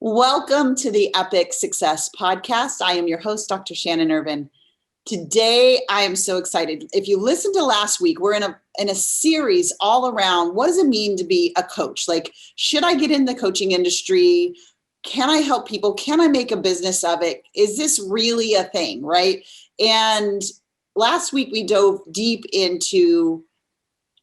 Welcome to the Epic Success Podcast. I am your host, Dr. Shannon Irvin. Today, I am so excited. If you listened to last week, we're in a series all around what does it mean to be a coach? Like, should I get in the coaching industry? Can I help people? Can I make a business of it? Is this really a thing, right? And last week, we dove deep into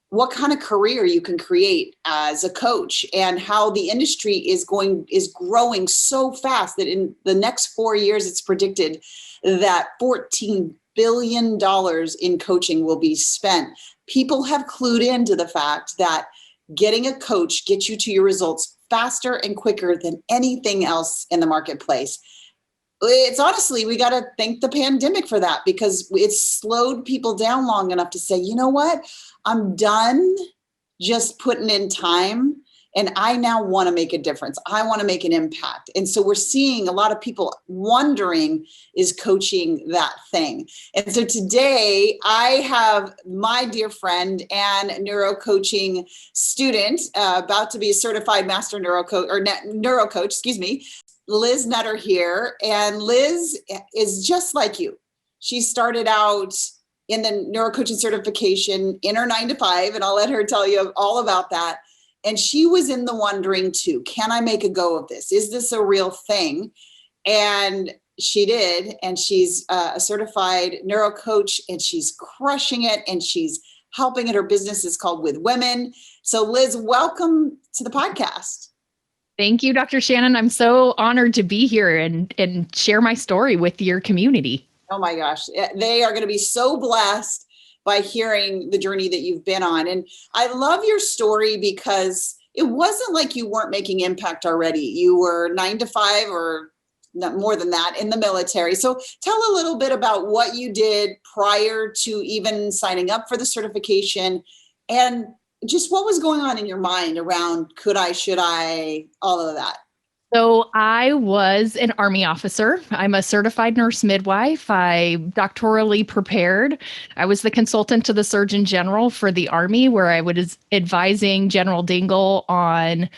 what kind of career you can create as a coach and how the industry is growing so fast that in the next 4 years, it's predicted that $14 billion in coaching will be spent. People have clued into the fact that getting a coach gets you to your results faster and quicker than anything else in the marketplace. It's honestly, we got to thank the pandemic for that, because it's slowed people down long enough to say, you know what? I'm done just putting in time, and I now want to make a difference. I want to make an impact. And so we're seeing a lot of people wondering, is coaching that thing? And so today I have my dear friend and NeuroCoaching student, about to be a certified master NeuroCoach, excuse me, Liz Nutter here. And Liz is just like you. She started out in the NeuroCoaching Certification in her 9 to 5, and I'll let her tell you all about that. And she was in the wondering too, can I make a go of this? Is this a real thing? And she did, and she's a certified NeuroCoach, and she's crushing it, and she's helping it. Her business is called With Women. So Liz, welcome to the podcast. Thank you, Dr. Shannon. I'm so honored to be here and share my story with your community. Oh my gosh, they are going to be so blessed by hearing the journey that you've been on. And I love your story because it wasn't like you weren't making impact already. You were 9 to 5 or more than that in the military. So tell a little bit about what you did prior to even signing up for the certification, and just what was going on in your mind around could I, should I, all of that. So I was an Army officer. I'm a certified nurse midwife. I doctorally prepared. I was the consultant to the Surgeon General for the Army, where I was advising General Dingell on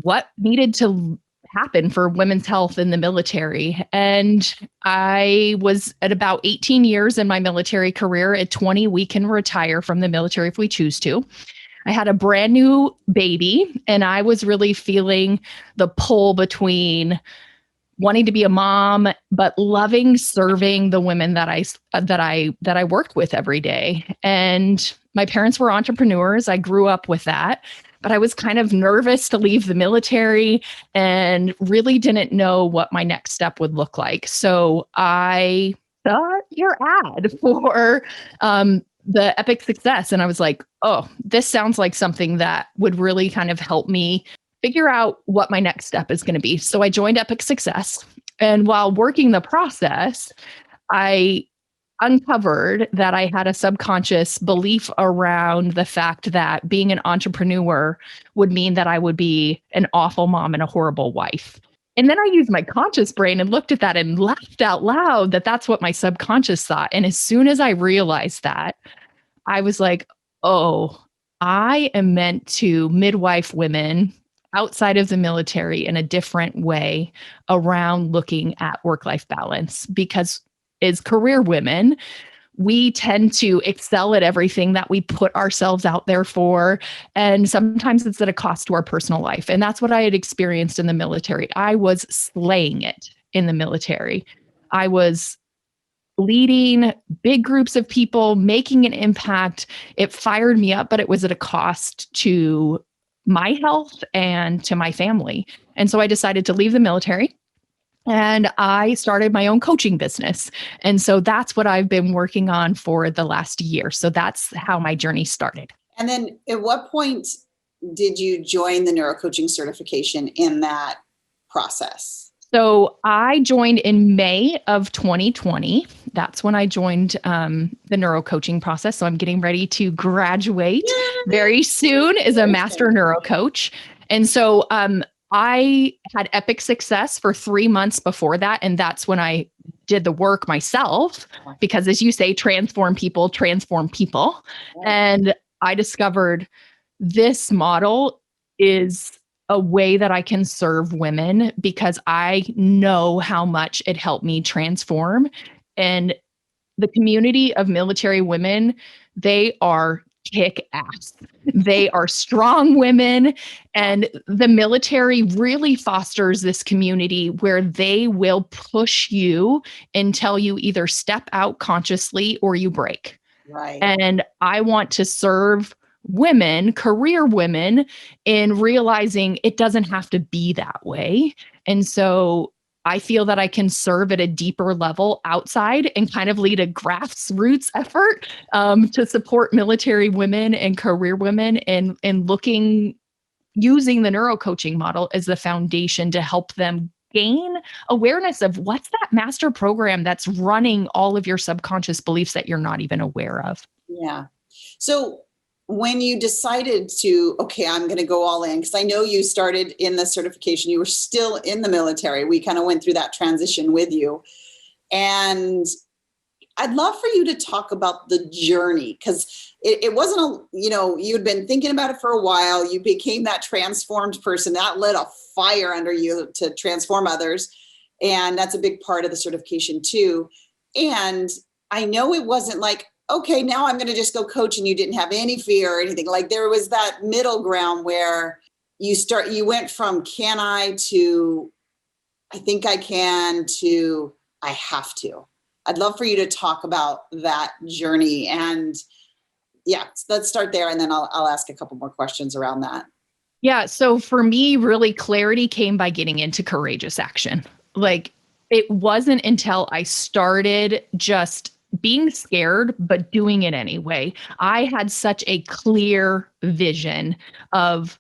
what needed to happen for women's health in the military. And I was at about 18 years in my military career. At 20, we can retire from the military if we choose to. I had a brand new baby, and I was really feeling the pull between wanting to be a mom, but loving serving the women that I worked with every day. And my parents were entrepreneurs. I grew up with that, but I was kind of nervous to leave the military and really didn't know what my next step would look like. So I saw your ad for the Epic Success. And I was like, oh, this sounds like something that would really kind of help me figure out what my next step is going to be. So I joined Epic Success. And while working the process, I uncovered that I had a subconscious belief around the fact that being an entrepreneur would mean that I would be an awful mom and a horrible wife. And then I used my conscious brain and looked at that and laughed out loud that that's what my subconscious thought. And as soon as I realized that, I was like, oh, I am meant to midwife women outside of the military in a different way around looking at work-life balance. Because as career women, we tend to excel at everything that we put ourselves out there for. And sometimes it's at a cost to our personal life. And that's what I had experienced in the military. I was slaying it in the military. I was leading big groups of people, making an impact. It fired me up, but it was at a cost to my health and to my family. And so I decided to leave the military. And I started my own coaching business. And so that's what I've been working on for the last year. So that's how my journey started. And then at what point did you join the NeuroCoaching certification in that process? So I joined in May of 2020. That's when I joined the NeuroCoaching process. So I'm getting ready to graduate very soon as a master NeuroCoach. And so I had Epic Success for 3 months before that. And that's when I did the work myself, because as you say, transform people. And I discovered this model is a way that I can serve women because I know how much it helped me transform. And the community of military women, they are kick ass. They are strong women. And the military really fosters this community where they will push you until you either step out consciously or you break. Right. And I want to serve women, career women, in realizing it doesn't have to be that way. And so I feel that I can serve at a deeper level outside and kind of lead a grassroots effort to support military women and career women and using the neurocoaching model as the foundation to help them gain awareness of what's that master program that's running all of your subconscious beliefs that you're not even aware of. Yeah. So when you decided to, okay, I'm going to go all in, because I know you started in the certification, you were still in the military. We kind of went through that transition with you. And I'd love for you to talk about the journey, because it wasn't you'd been thinking about it for a while. You became that transformed person that lit a fire under you to transform others. And that's a big part of the certification too. And I know it wasn't like, okay, now I'm going to just go coach, and you didn't have any fear or anything. Like, there was that middle ground where you went from can I to I think I can to I have to. I'd love for you to talk about that journey. And yeah, let's start there. And then I'll ask a couple more questions around that. Yeah. So for me, really clarity came by getting into courageous action. Like, it wasn't until I started just being scared, but doing it anyway. I had such a clear vision of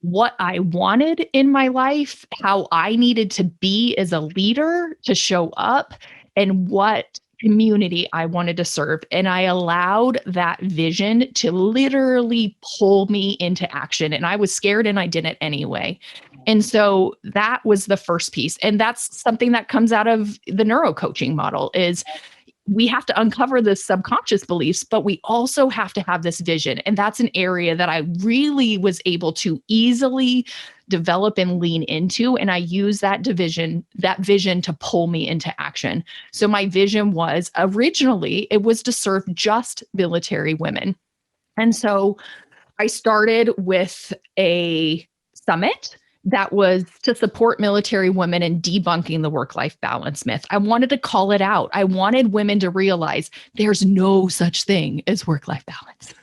what I wanted in my life, how I needed to be as a leader to show up, and what community I wanted to serve. And I allowed that vision to literally pull me into action. And I was scared and I did it anyway. And so that was the first piece. And that's something that comes out of the neurocoaching model is we have to uncover the subconscious beliefs, but we also have to have this vision. And that's an area that I really was able to easily develop and lean into. And I use that vision to pull me into action. So my vision was originally, it was to serve just military women. And so I started with a summit that was to support military women in debunking the work-life balance myth. I wanted to call it out. I wanted women to realize there's no such thing as work-life balance.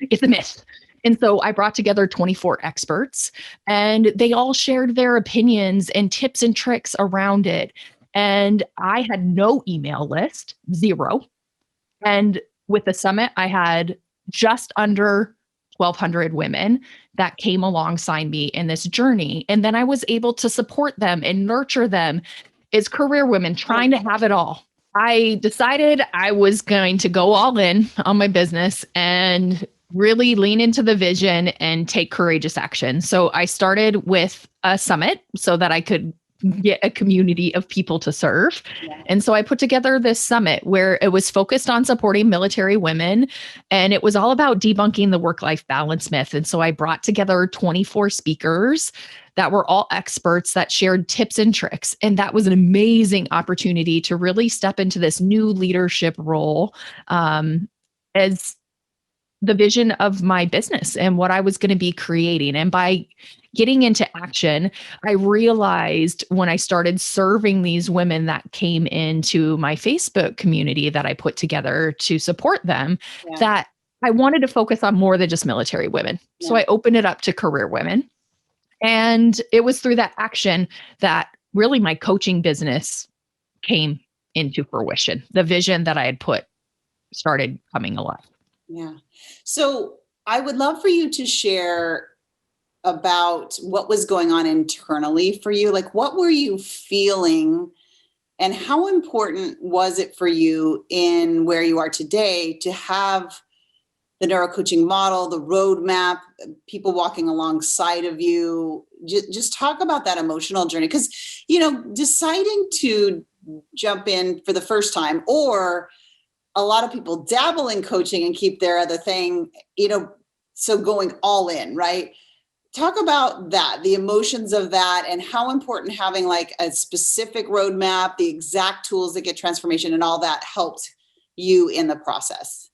It's a myth. And so I brought together 24 experts, and they all shared their opinions and tips and tricks around it. And I had no email list, zero. And with the summit, I had just under 1,200 women that came alongside me in this journey. And then I was able to support them and nurture them as career women trying to have it all. I decided I was going to go all in on my business and really lean into the vision and take courageous action. So I started with a summit so that I could get a community of people to serve. Yeah. And so I put together this summit where it was focused on supporting military women, and it was all about debunking the work-life balance myth. And so I brought together 24 speakers that were all experts that shared tips and tricks. And that was an amazing opportunity to really step into this new leadership role as the vision of my business and what I was going to be creating. And by getting into action, I realized when I started serving these women that came into my Facebook community that I put together to support them, that I wanted to focus on more than just military women. Yeah. So I opened it up to career women. And it was through that action that really my coaching business came into fruition. The vision that I had put started coming alive. Yeah. So I would love for you to share about what was going on internally for you. Like, what were you feeling, and how important was it for you in where you are today to have the neurocoaching model, the roadmap, people walking alongside of you? Just talk about that emotional journey. Because, deciding to jump in for the first time, or a lot of people dabble in coaching and keep their other thing, so going all in, right? talk about that, the emotions of that, and how important having like a specific roadmap, the exact tools that get transformation and all that helped you in the process.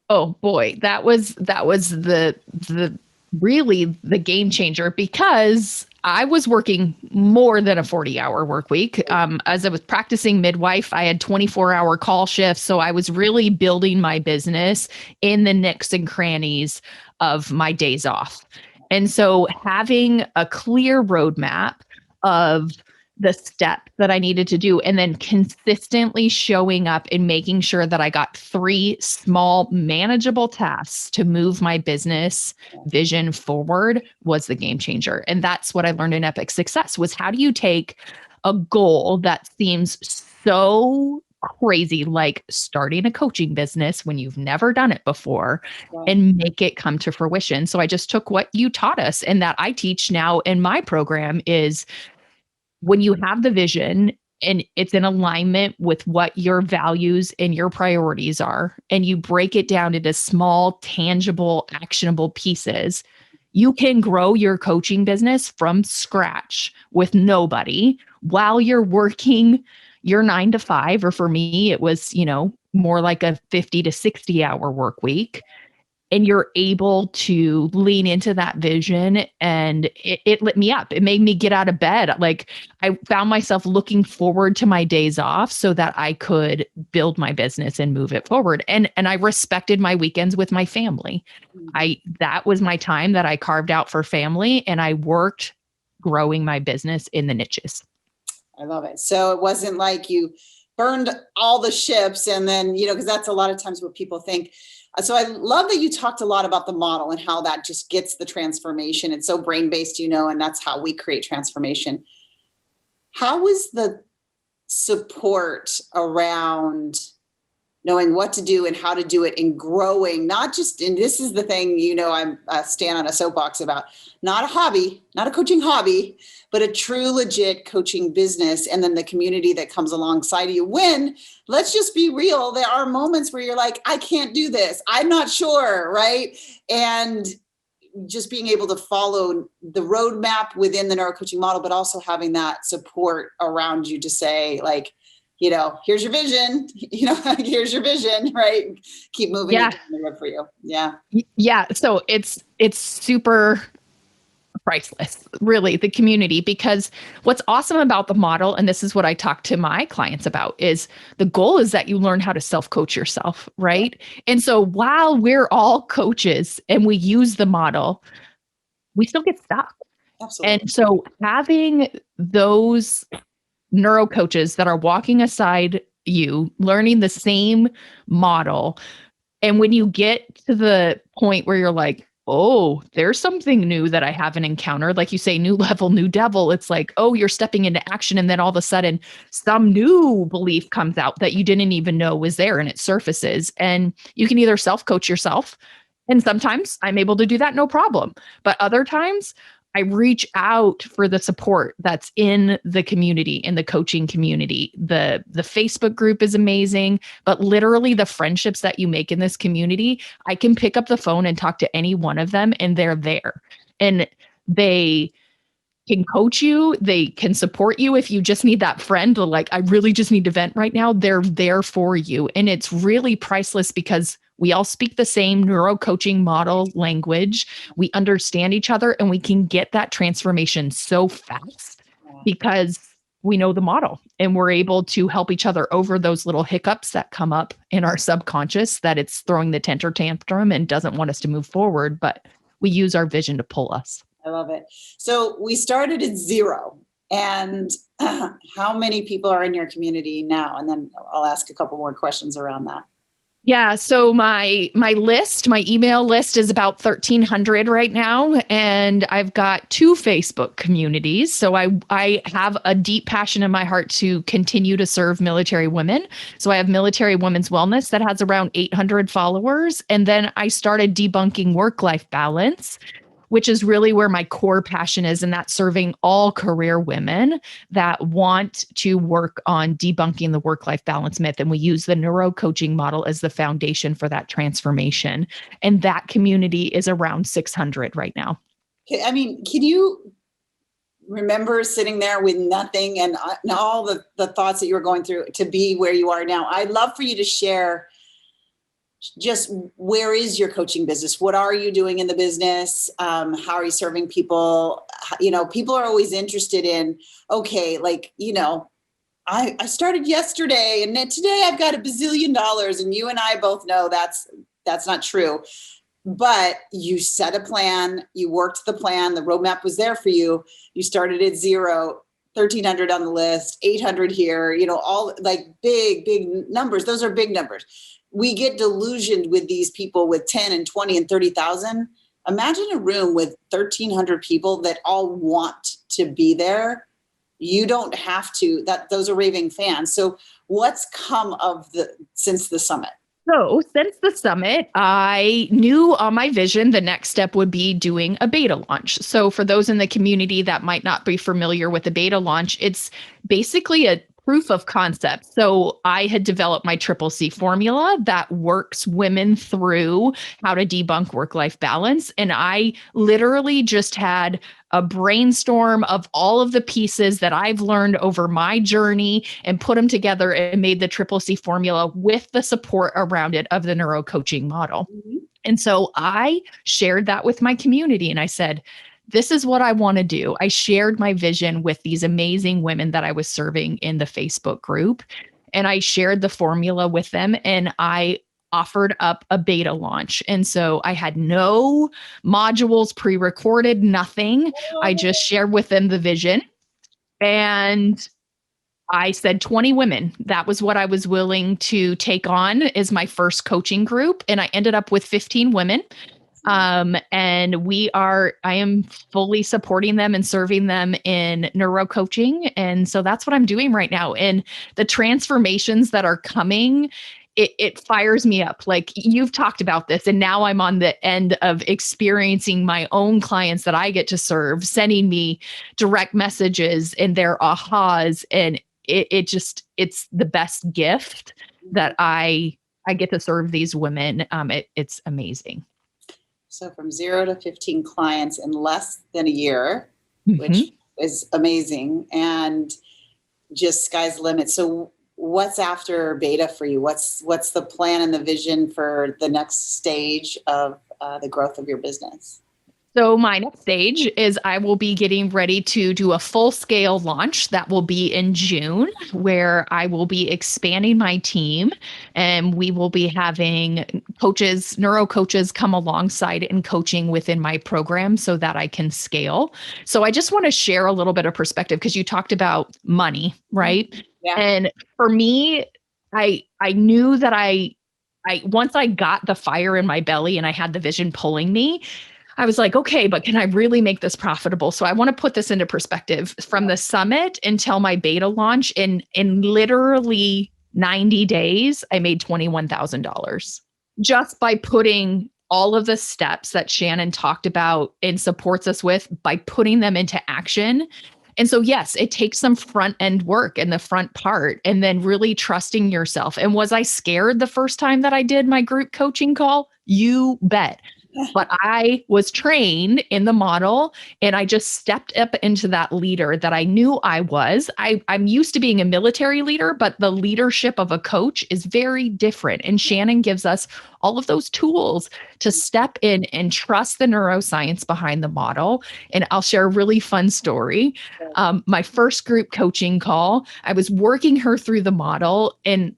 Oh boy, that was the really the game changer, because I was working more than a 40-hour work week. As I was practicing midwife, I had 24-hour call shifts. So I was really building my business in the nooks and crannies of my days off. And so having a clear roadmap of the step that I needed to do, and then consistently showing up and making sure that I got 3 small manageable tasks to move my business vision forward was the game changer. And that's what I learned in Epic Success was, how do you take a goal that seems so crazy, like starting a coaching business when you've never done it before, and make it come to fruition. So I just took what you taught us and that I teach now in my program is, when you have the vision and it's in alignment with what your values and your priorities are, and you break it down into small, tangible, actionable pieces, you can grow your coaching business from scratch with nobody while you're working your 9 to 5, or for me, it was, more like a 50 to 60 hour work week. And you're able to lean into that vision, and it lit me up. It made me get out of bed. Like, I found myself looking forward to my days off so that I could build my business and move it forward. And I respected my weekends with my family. That was my time that I carved out for family, and I worked growing my business in the niches. I love it. So it wasn't like you burned all the ships and then, because that's a lot of times what people think. So I love that you talked a lot about the model and how that just gets the transformation. It's so brain-based, and that's how we create transformation. How was the support around knowing what to do and how to do it and growing, not just, and this is the thing, I'm stand on a soapbox about, not a hobby, not a coaching hobby, but a true legit coaching business. And then the community that comes alongside you when, let's just be real, there are moments where you're like, I can't do this. I'm not sure. Right. And just being able to follow the roadmap within the neurocoaching model, but also having that support around you to say like, here's your vision, here's your vision, right? Keep moving it down the road for you. Yeah. Yeah. So it's super priceless, really, the community, because what's awesome about the model, and this is what I talk to my clients about, is the goal is that you learn how to self-coach yourself, right? And so while we're all coaches and we use the model, we still get stuck. Absolutely. And so having those neuro coaches that are walking aside you, learning the same model. And when you get to the point where you're like, oh, there's something new that I haven't encountered, like you say, new level, new devil. It's like, oh, you're stepping into action. And then all of a sudden some new belief comes out that you didn't even know was there, and it surfaces. And you can either self-coach yourself. And sometimes I'm able to do that, no problem. But other times I reach out for the support that's in the community, in the coaching community. The Facebook group is amazing, but literally the friendships that you make in this community, I can pick up the phone and talk to any one of them, and they're there. And they can coach you. They can support you if you just need that friend to like, I really just need to vent right now. They're there for you. And it's really priceless because we all speak the same neuro-coaching model language. We understand each other, and we can get that transformation so fast because we know the model, and we're able to help each other over those little hiccups that come up in our subconscious, that it's throwing the temper tantrum and doesn't want us to move forward, but we use our vision to pull us. I love it. So we started at 0, and how many people are in your community now? And then I'll ask a couple more questions around that. Yeah. So my list, my email list is about 1,300 right now. And I've got 2 Facebook communities. So I have a deep passion in my heart to continue to serve military women. So I have Military Women's Wellness that has around 800 followers. And then I started Debunking Work-Life Balance, which is really where my core passion is, and that's serving all career women that want to work on debunking the work-life balance myth. And we use the neuro-coaching model as the foundation for that transformation. And that community is around 600 right now. I mean, can you remember sitting there with nothing and all the thoughts that you were going through to be where you are now? I'd love for you to share just where is your coaching business? What are you doing in the business? How are you serving people? People are always interested in, okay, like, I started yesterday and then today I've got $1 bazillion, and you and I both know that's not true. But you set a plan, you worked the plan, the roadmap was there for you. You started at 0, 1,300 on the list, 800 here, all like big numbers. Those are big numbers. We get delusioned with these people with 10 and 20 and 30,000. Imagine a room with 1,300 people that all want to be there. You don't have to, those are raving fans. So what's come since the summit? So since the summit, I knew on my vision, the next step would be doing a beta launch. So for those in the community that might not be familiar with the beta launch, it's basically a proof of concept. So I had developed my CCC formula that works women through how to debunk work-life balance. And I literally just had a brainstorm of all of the pieces that I've learned over my journey and put them together and made the CCC formula with the support around it of the NeuroCoaching model. Mm-hmm. And so I shared that with my community and I said, this is what I want to do. I shared my vision with these amazing women that I was serving in the Facebook group. And I shared the formula with them and I offered up a beta launch. And so I had no modules pre-recorded, nothing. I just shared with them the vision. And I said 20 women. That was what I was willing to take on as my first coaching group. And I ended up with 15 women. And I am fully supporting them and serving them in NeuroCoaching. And so that's what I'm doing right now. And the transformations that are coming, it fires me up. Like you've talked about this, and now I'm on the end of experiencing my own clients that I get to serve, sending me direct messages and their ahas. And it's the best gift that I get to serve these women. It's amazing. So from 0 to 15 clients in less than a year, mm-hmm. which is amazing, and just sky's the limit. So what's after beta for you? What's the plan and the vision for the next stage of the growth of your business? So my next stage is I will be getting ready to do a full-scale launch that will be in June, where I will be expanding my team and we will be having coaches, neuro coaches come alongside and coaching within my program so that I can scale. So I just want to share a little bit of perspective because you talked about money, right? Yeah. And for me, I knew that I once I got the fire in my belly and I had the vision pulling me, I was like, okay, but can I really make this profitable? So I want to put this into perspective. From the summit until my beta launch, in literally 90 days, I made $21,000 just by putting all of the steps that Shannon talked about and supports us with, by putting them into action. And so, yes, it takes some front end work in the front part and then really trusting yourself. And was I scared the first time that I did my group coaching call? You bet. But I was trained in the model and I just stepped up into that leader that I knew I was. I'm used to being a military leader, but the leadership of a coach is very different. And Shannon gives us all of those tools to step in and trust the neuroscience behind the model. And I'll share a really fun story. My first group coaching call, I was working her through the model and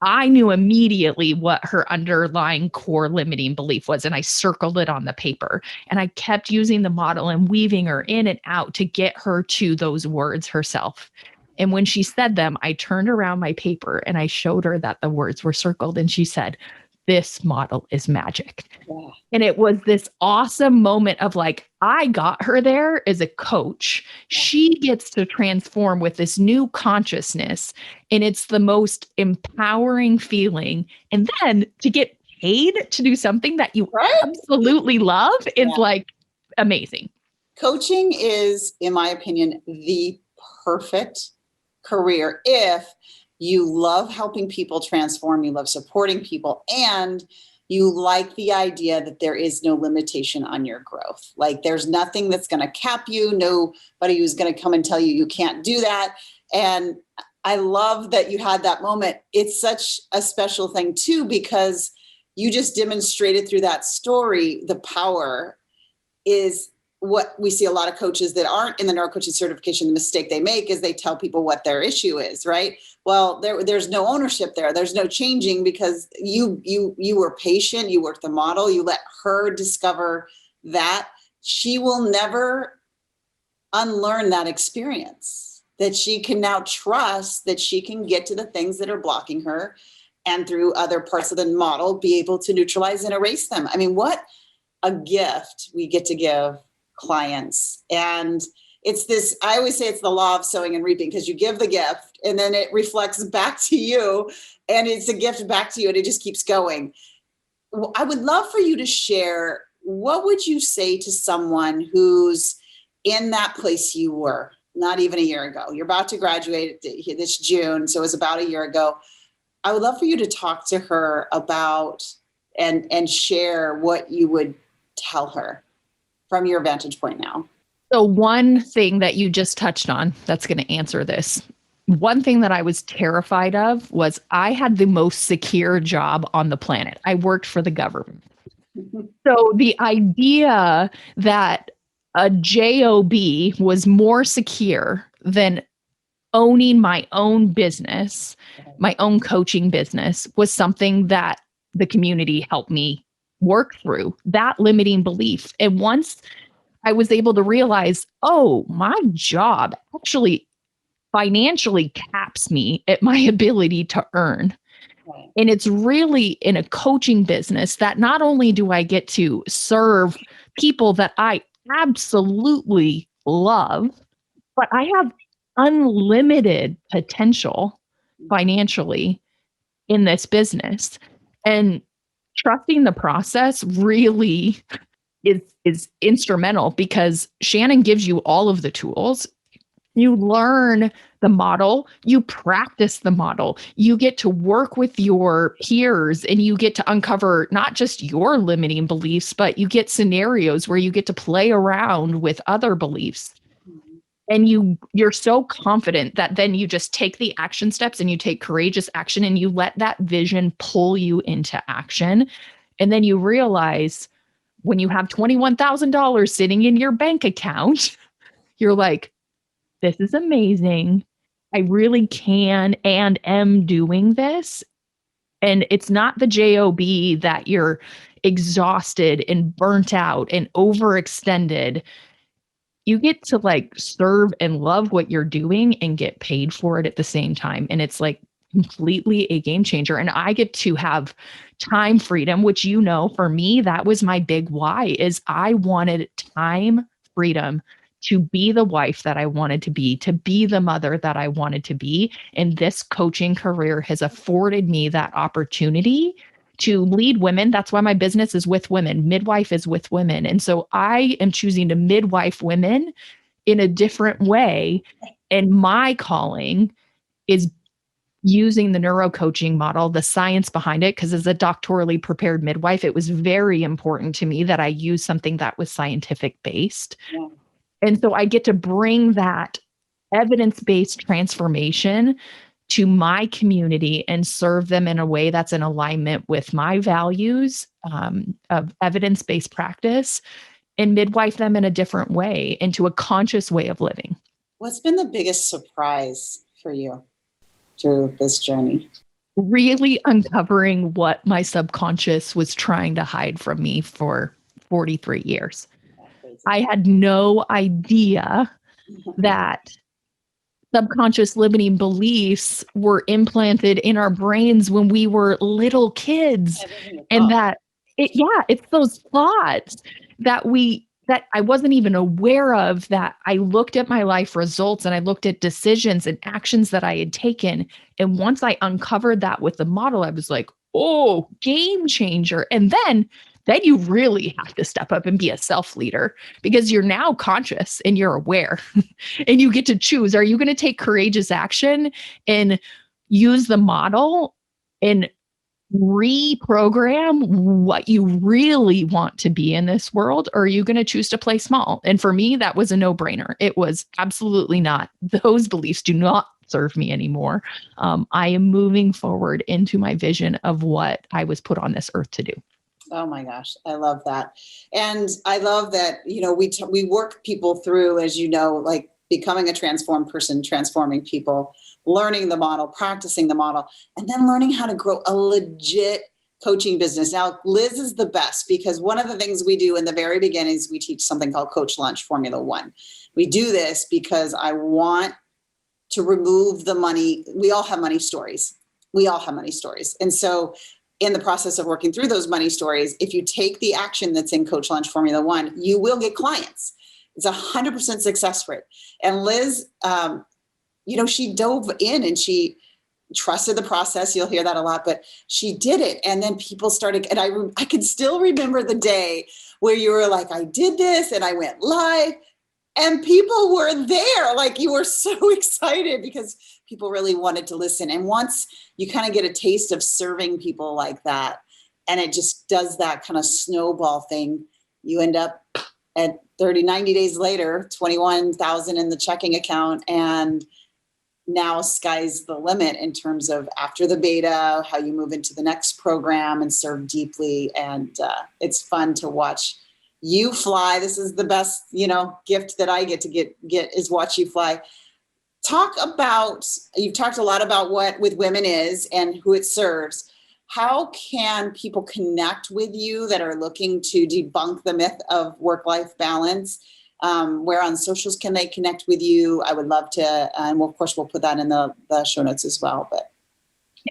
I knew immediately what her underlying core limiting belief was, and I circled it on the paper. And I kept using the model and weaving her in and out to get her to those words herself. And when she said them, I turned around my paper and I showed her that the words were circled. And she said, "This model is magic." Yeah. And it was this awesome moment of like, I got her there as a coach. Yeah. She gets to transform with this new consciousness. And it's the most empowering feeling. And then to get paid to do something that you absolutely love is like amazing. Coaching is, in my opinion, the perfect career if you love helping people transform, you love supporting people, and you like the idea that there is no limitation on your growth. Like there's nothing that's going to cap you. Nobody who's going to come and tell you you can't do that. And I love that you had that moment. It's such a special thing too, because you just demonstrated through that story, the power is what we see a lot of coaches that aren't in the NeuroCoaching certification. The mistake they make is they tell people what their issue is, right? Well, there's no ownership there. There's no changing because you were patient. You worked the model. You let her discover that. She will never unlearn that experience, that she can now trust that she can get to the things that are blocking her, and through other parts of the model, be able to neutralize and erase them. I mean, what a gift we get to give clients. And it's this, I always say it's the law of sowing and reaping, because you give the gift and then it reflects back to you, and it's a gift back to you, and it just keeps going. I would love for you to share, what would you say to someone who's in that place you were not even a year ago? You're about to graduate this June, so it was about a year ago. I would love for you to talk to her about and share what you would tell her from your vantage point now. So one thing that you just touched on that's going to answer this. One thing that I was terrified of was I had the most secure job on the planet. I worked for the government. So the idea that a job was more secure than owning my own business, my own coaching business, was something that the community helped me work through, that limiting belief. And once I was able to realize, oh, my job actually financially caps me at my ability to earn. Right. And it's really in a coaching business that not only do I get to serve people that I absolutely love, but I have unlimited potential financially in this business. And trusting the process really is instrumental, because Shannon gives you all of the tools. You learn the model, you practice the model, you get to work with your peers, and you get to uncover not just your limiting beliefs, but you get scenarios where you get to play around with other beliefs. And you're so confident that then you just take the action steps, and you take courageous action, and you let that vision pull you into action. And then you realize when you have $21,000 sitting in your bank account, you're like, this is amazing. I really can and am doing this. And it's not the job that you're exhausted and burnt out and overextended. You get to like serve and love what you're doing and get paid for it at the same time. And it's like completely a game changer. And I get to have time freedom, which, you know, for me, that was my big why, is I wanted time freedom to be the wife that I wanted to be the mother that I wanted to be. And this coaching career has afforded me that opportunity to lead women. That's why my business is with women. Midwife is with women. And so I am choosing to midwife women in a different way. And my calling is using the neurocoaching model, the science behind it, because as a doctorally prepared midwife, it was very important to me that I use something that was scientific based. Yeah. And so I get to bring that evidence-based transformation to my community and serve them in a way that's in alignment with my values of evidence-based practice, and midwife them in a different way, into a conscious way of living. What's been the biggest surprise for you through this journey? Really uncovering what my subconscious was trying to hide from me for 43 years. I had no idea that subconscious limiting beliefs were implanted in our brains when we were little kids. And that it's those thoughts that I wasn't even aware of, that I looked at my life results and I looked at decisions and actions that I had taken. And once I uncovered that with the model, I was like, oh, game changer. And then you really have to step up and be a self-leader, because you're now conscious and you're aware and you get to choose. Are you going to take courageous action and use the model and reprogram what you really want to be in this world, or are you going to choose to play small? And for me, that was a no-brainer. It was absolutely not. Those beliefs do not serve me anymore. I am moving forward into my vision of what I was put on this earth to do. Oh my gosh, I love that. And I love that, we work people through, as you know, like becoming a transformed person, transforming people, learning the model, practicing the model, and then learning how to grow a legit coaching business. Now, Liz is the best because one of the things we do in the very beginning is we teach something called Coach Lunch Formula 1. We do this because I want to remove the money. We all have money stories. And so in the process of working through those money stories, if you take the action that's in Coach Lunch Formula 1, you will get clients. It's 100% success rate. And Liz, she dove in and she trusted the process. You'll hear that a lot, but she did it. And then people started, and I can still remember the day where you were like, I did this and I went live and people were there. Like you were so excited because people really wanted to listen. And once you kind of get a taste of serving people like that, and it just does that kind of snowball thing, you end up at 90 days later, 21,000 in the checking account. And now sky's the limit in terms of after the beta, how you move into the next program and serve deeply. And it's fun to watch you fly. This is the best, gift that I get to get is watch you fly. You've talked a lot about what With Women is and who it serves. How can people connect with you that are looking to debunk the myth of work-life balance? Where on socials can they connect with you? I would love to, and of course we'll put that in the show notes as well. But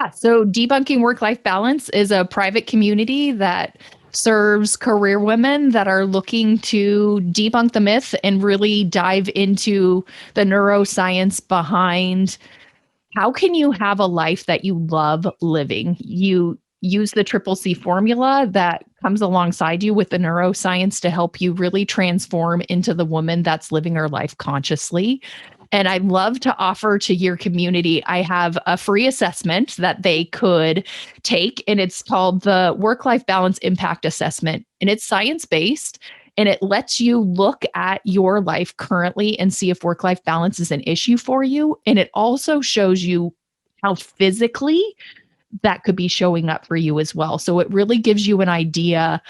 yeah, so Debunking Work-Life Balance is a private community that serves career women that are looking to debunk the myth and really dive into the neuroscience behind how can you have a life that you love living. You use the Triple C formula that comes alongside you with the neuroscience to help you really transform into the woman that's living her life consciously. And I'd love to offer to your community, I have a free assessment that they could take, and it's called the Work-Life Balance Impact Assessment. And it's science-based, and it lets you look at your life currently and see if work-life balance is an issue for you. And it also shows you how physically that could be showing up for you as well. So it really gives you an idea,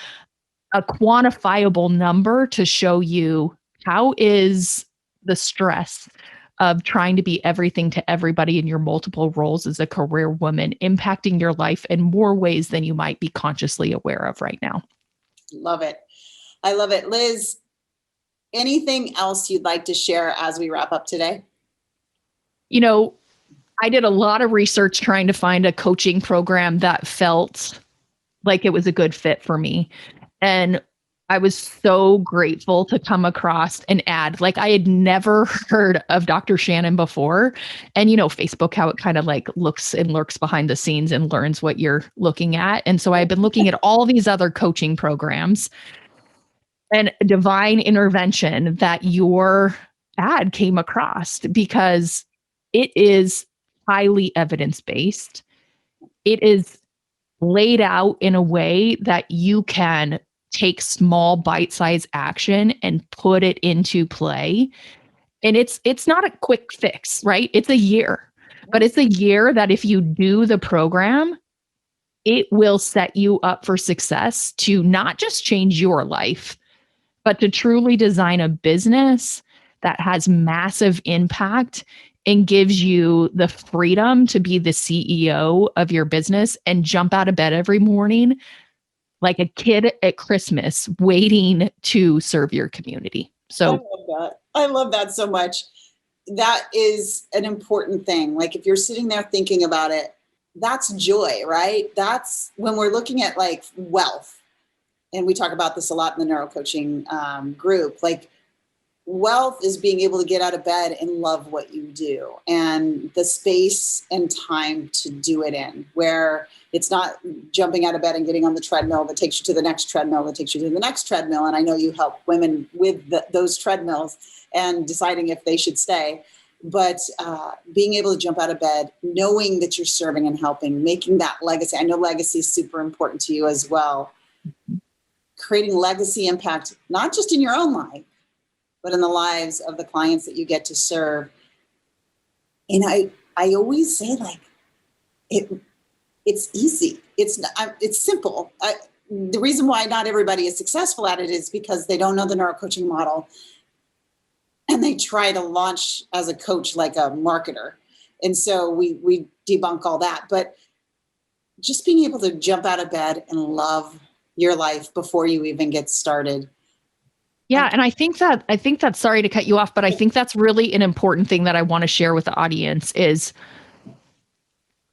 a quantifiable number to show you how is the stress of trying to be everything to everybody in your multiple roles as a career woman impacting your life in more ways than you might be consciously aware of right now. Love it. I love it. Liz, anything else you'd like to share as we wrap up today? I did a lot of research trying to find a coaching program that felt like it was a good fit for me. And I was so grateful to come across an ad. Like I had never heard of Dr. Shannon before. And Facebook, how it kind of like looks and lurks behind the scenes and learns what you're looking at. And so I've been looking at all these other coaching programs, and divine intervention that your ad came across because it is highly evidence-based. It is laid out in a way that you can take small bite-sized action and put it into play. And it's not a quick fix, right? It's a year, but it's a year that if you do the program, it will set you up for success to not just change your life, but to truly design a business that has massive impact and gives you the freedom to be the CEO of your business and jump out of bed every morning like a kid at Christmas waiting to serve your community. So I love that. I love that so much. That is an important thing. Like if you're sitting there thinking about it, that's joy, right? That's when we're looking at like wealth. And we talk about this a lot in the NeuroCoaching group. Like wealth is being able to get out of bed and love what you do and the space and time to do it in, where it's not jumping out of bed and getting on the treadmill that takes you to the next treadmill that takes you to the next treadmill. And I know you help women with those treadmills and deciding if they should stay. but being able to jump out of bed, knowing that you're serving and helping, making that legacy. I know legacy is super important to you as well. Creating legacy impact, not just in your own life, but in the lives of the clients that you get to serve. And I always say, like, it's easy. It's simple. The reason why not everybody is successful at it is because they don't know the neurocoaching model, and they try to launch as a coach like a marketer. And so we debunk all that. But just being able to jump out of bed and love your life before you even get started. Yeah. And I think that's, sorry to cut you off, but I think that's really an important thing that I want to share with the audience is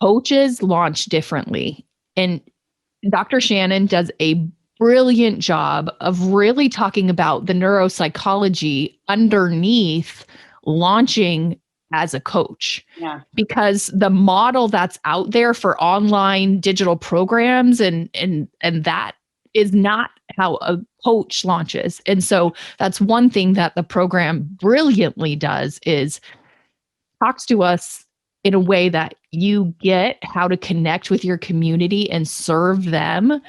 coaches launch differently. And Dr. Shannon does a brilliant job of really talking about the neuropsychology underneath launching as a coach. Yeah. Because the model that's out there for online digital programs and that is not how a coach launches. And so that's one thing that the program brilliantly does is talks to us in a way that you get how to connect with your community and serve them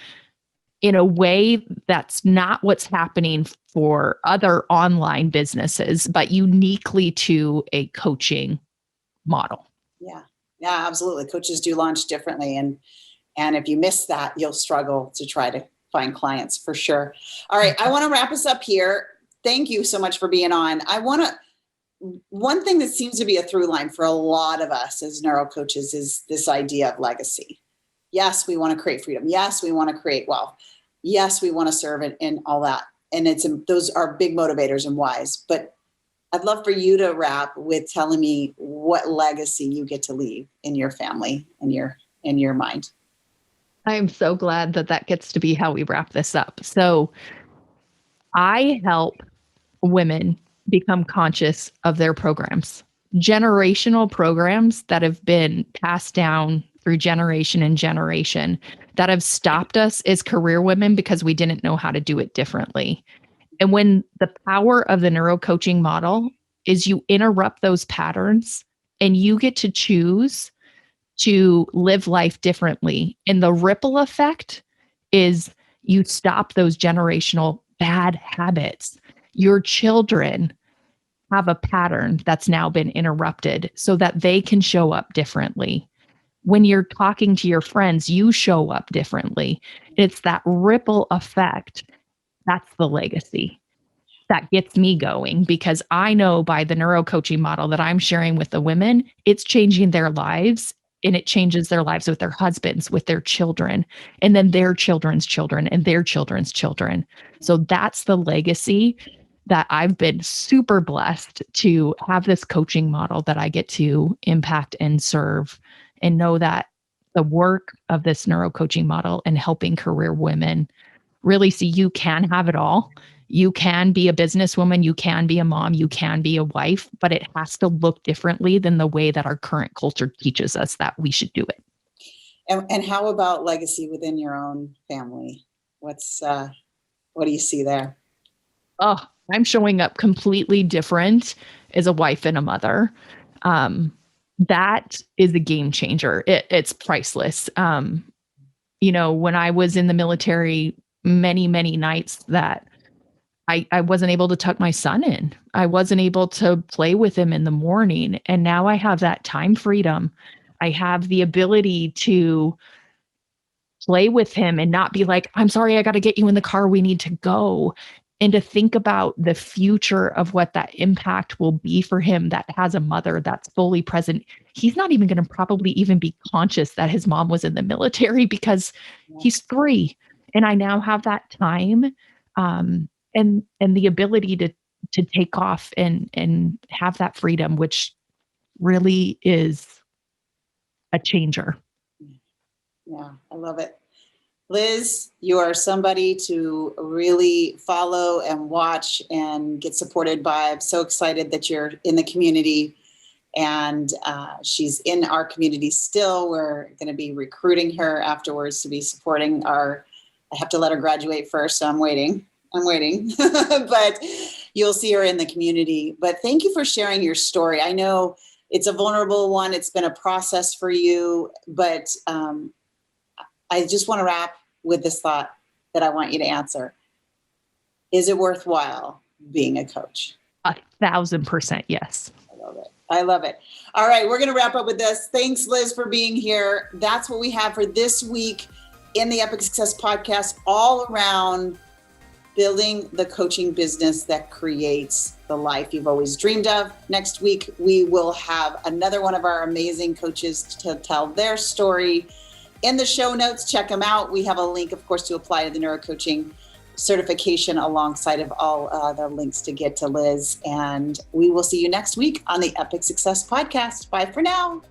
in a way that's not what's happening for other online businesses, but uniquely to a coaching model. Yeah. Yeah, absolutely. Coaches do launch differently. And if you miss that, you'll struggle to try to find clients for sure. All right. I want to wrap us up here. Thank you so much for being on. One thing that seems to be a through line for a lot of us as neuro coaches is this idea of legacy. Yes, we want to create freedom. Yes, we want to create wealth. Yes, we want to serve and all that. And those are big motivators and whys. But I'd love for you to wrap with telling me what legacy you get to leave in your family and in your mind. I am so glad that gets to be how we wrap this up. So I help women become conscious of their programs, generational programs that have been passed down through generation and generation that have stopped us as career women because we didn't know how to do it differently. And when the power of the neurocoaching model is you interrupt those patterns and you get to choose to live life differently. And the ripple effect is you stop those generational bad habits. Your children have a pattern that's now been interrupted so that they can show up differently. When you're talking to your friends, you show up differently. It's that ripple effect. That's the legacy that gets me going, because I know by the neurocoaching model that I'm sharing with the women, it's changing their lives, and it changes their lives with their husbands, with their children, and then their children's children and their children's children. So that's the legacy that I've been super blessed to have, this coaching model that I get to impact and serve, and know that the work of this neurocoaching model and helping career women really see you can have it all. You can be a businesswoman, you can be a mom, you can be a wife, but it has to look differently than the way that our current culture teaches us that we should do it. And how about legacy within your own family? What do you see there? Oh, I'm showing up completely different as a wife and a mother. That is a game changer. It's priceless. When I was in the military, many nights that I wasn't able to tuck my son in. I wasn't able to play with him in the morning. And now I have that time freedom. I have the ability to play with him and not be like, I'm sorry, I got to get you in the car. We need to go. And to think about the future of what that impact will be for him that has a mother that's fully present. He's not even going to probably even be conscious that his mom was in the military because he's 3. And I now have that time. And the ability to take off and have that freedom, which really is a changer. Yeah, I love it. Liz, you are somebody to really follow and watch and get supported by. I'm so excited that you're in the community, and she's in our community still. We're going to be recruiting her afterwards to be supporting I have to let her graduate first, so I'm waiting. But you'll see her in the community. But thank you for sharing your story. I know it's a vulnerable one. It's been a process for you, but I just want to wrap with this thought that I want you to answer. Is it worthwhile being a coach? 1,000% yes. I love it. I love it. All right, we're going to wrap up with this. Thanks, Liz, for being here. That's what we have for this week in the Epic Success Podcast, all around building the coaching business that creates the life you've always dreamed of. Next week, we will have another one of our amazing coaches to tell their story. In the show notes, check them out. We have a link, of course, to apply to the NeuroCoaching Certification alongside of all the links to get to Liz. And we will see you next week on the Epic Success Podcast. Bye for now.